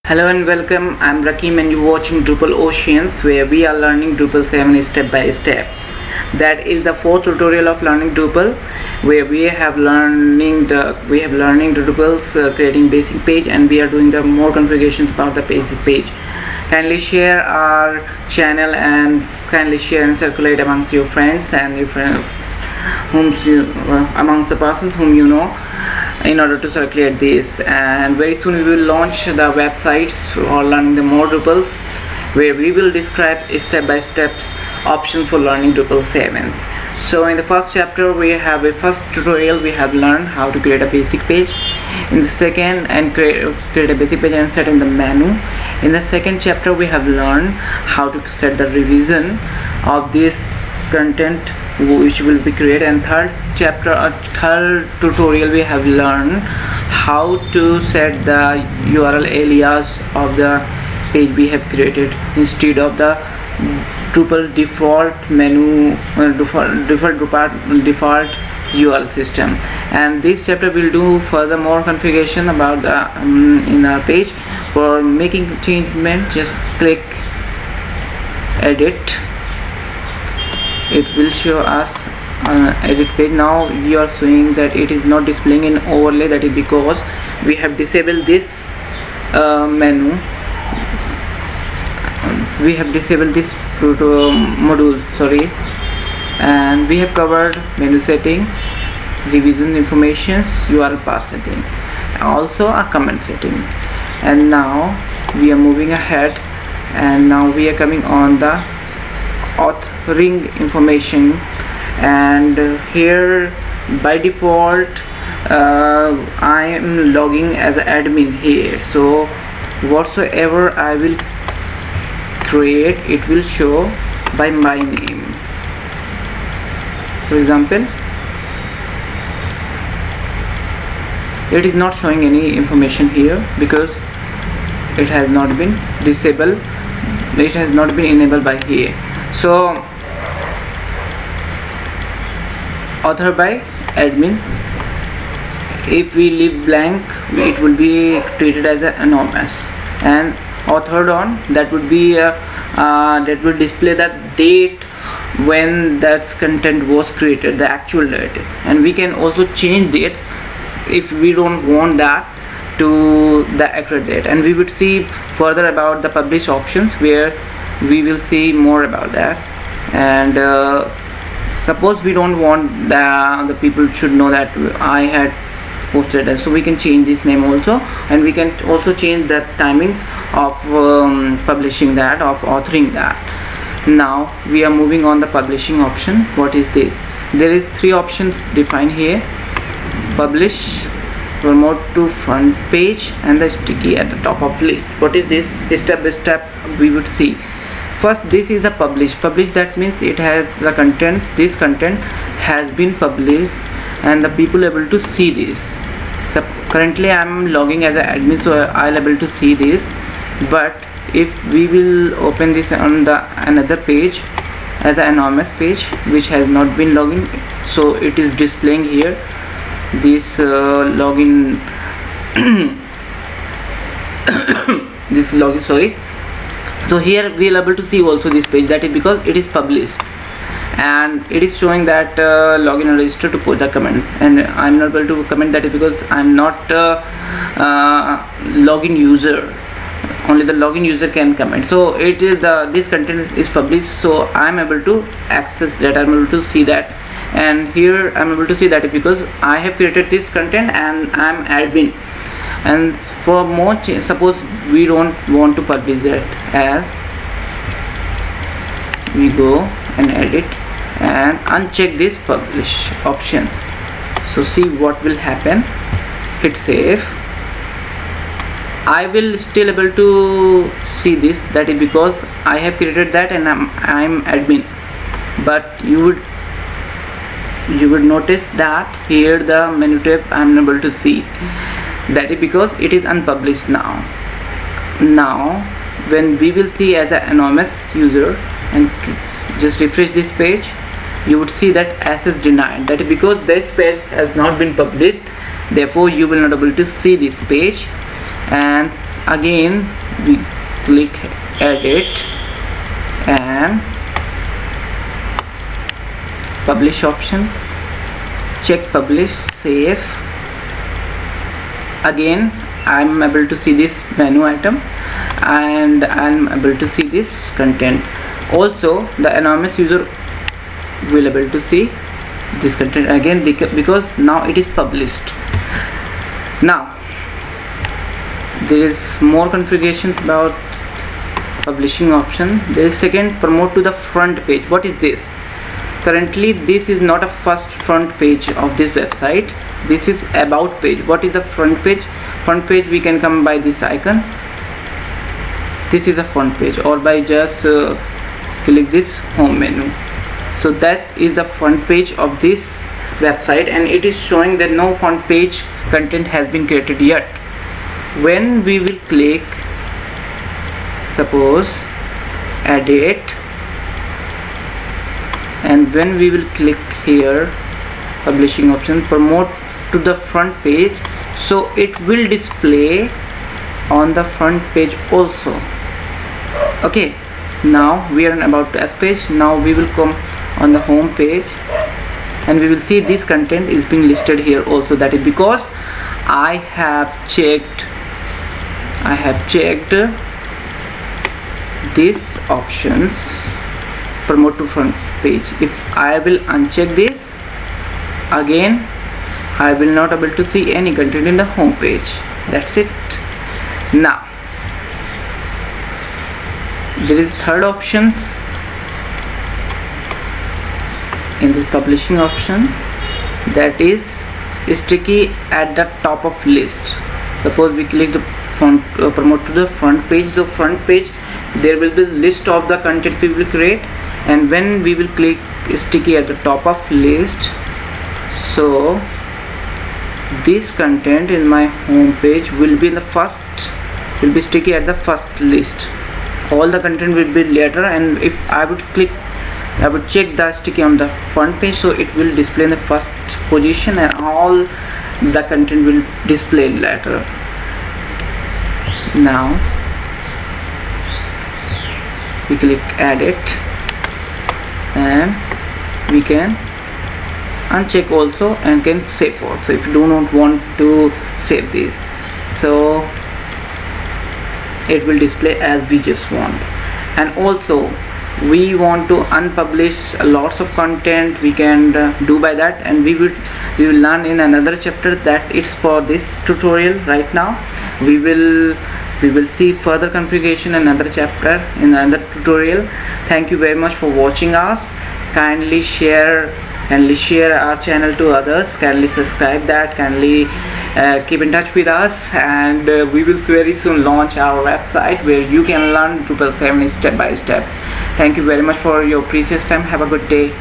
Hello and welcome. I'm Rakim and you're watching Drupal Oceans, where we are learning Drupal 7 step by step. That is the fourth tutorial of learning Drupal, where we have learning the Drupal's creating basic page, and we are doing the more configurations about the basic page. Kindly share our channel and kindly share and circulate amongst your friends and your friends amongst the persons whom you know, in order to circulate this. And very soon we will launch the websites for learning the more Drupals, where we will describe step by steps options for learning Drupal 7. So in the first chapter, first tutorial we have learned how to create a basic page. In the second, and create a basic page and set in the menu. In the second chapter we have learned how to set the revision of this content which will be created. And third tutorial we have learned how to set the URL alias of the page we have created instead of the Drupal default menu, default URL system. And this chapter will do further more configuration about the in our page. For making changement, just click edit. It will show us edit page. Now you are seeing that it is not displaying in overlay. That is because we have disabled this menu. We have disabled this module, sorry, and we have covered menu setting, revision informations, URL path setting, also a comment setting. And now we are moving ahead, and now we are coming on the authoring information. And here by default I am logging as an admin here, so whatsoever I will create, it will show by my name. For example, it is not showing any information here because it has not been disabled, it has not been enabled by here. So author by admin, if we leave blank, it will be treated as an anonymous. And authored on, that would be that will display the date when that content was created, the actual date. And we can also change it if we don't want that to the accurate date. And we would see further about the publish options, where we will see more about that. And suppose we don't want the people should know that I had posted it, so we can change this name also, and we can also change the timing of publishing that, of authoring that. Now we are moving on the publishing option. What is this? There is three options defined here: publish, promote to front page, and the sticky at the top of list. What is this? Step by step we would see. First, this is the publish. That means it has the content, this content has been published and the people able to see this. So currently I am logging as an admin, so I'll able to see this. But if we will open this on the another page as an anonymous page which has not been logging, so it is displaying here this login this login, sorry. So here we are able to see also this page, that is because it is published, and it is showing that login and register to post the comment, and I'm not able to comment. That is because I'm not login user. Only the login user can comment. So it is this content is published, so I'm able to access that, I'm able to see that. And here I'm able to see that because I have created this content and I'm admin. And for more suppose we don't want to publish that, as we go and edit and uncheck this publish option. So see what will happen. Hit save. I will still able to see this, that is because I have created that and I'm admin. But you would notice that here the menu tab I'm able to see, that is because it is unpublished now. Now when we will see as an anonymous user and just refresh this page, you would see that access denied. That is because this page has not been published, therefore you will not able to see this page. And Again we click edit and publish option, check publish, save. Again I'm able to see this menu item and I'm able to see this content. Also the anonymous user will able to see this content again because now it is published. Now there is more configurations about publishing option. There is second, promote to the front page. What is this? Currently this is not a front page of this website, this is about page. What is the front page? Front page we can come by this icon. This is the front page, or by just click this home menu. So that is the front page of this website, and it is showing that no front page content has been created yet. When we will click, suppose edit, and when we will click here publishing option, promote to the front page, so it will display on the front page also. Okay, now we are about to page. Now we will come on the home page and we will see this content is being listed here also. That is because I have checked these options, promote to front page. If I will uncheck this, again I will not able to see any content in the home page. That's it. Now there is third option in this publishing option, that is sticky at the top of list. Suppose we click the front, promote to the front page. The front page there will be list of the content we will create, and when we will click sticky at the top of list, so this content in my home page will be in the first, will be sticky at the first list. All the content will be later, and if I would click, I would check the sticky on the front page, so it will display in the first position and all the content will display later. Now we click edit and we can uncheck also and can save also if you do not want to save this, so it will display as we just want. And also we want to unpublish lots of content, we can do by that, and we will learn in another chapter. That's it for this tutorial. Right now we will see further configuration in another chapter in another tutorial. Thank you very much for watching us. Kindly share our channel to others, kindly subscribe that, kindly keep in touch with us, and we will very soon launch our website where you can learn Drupal 7 step by step. Thank you very much for your precious time. Have a good day.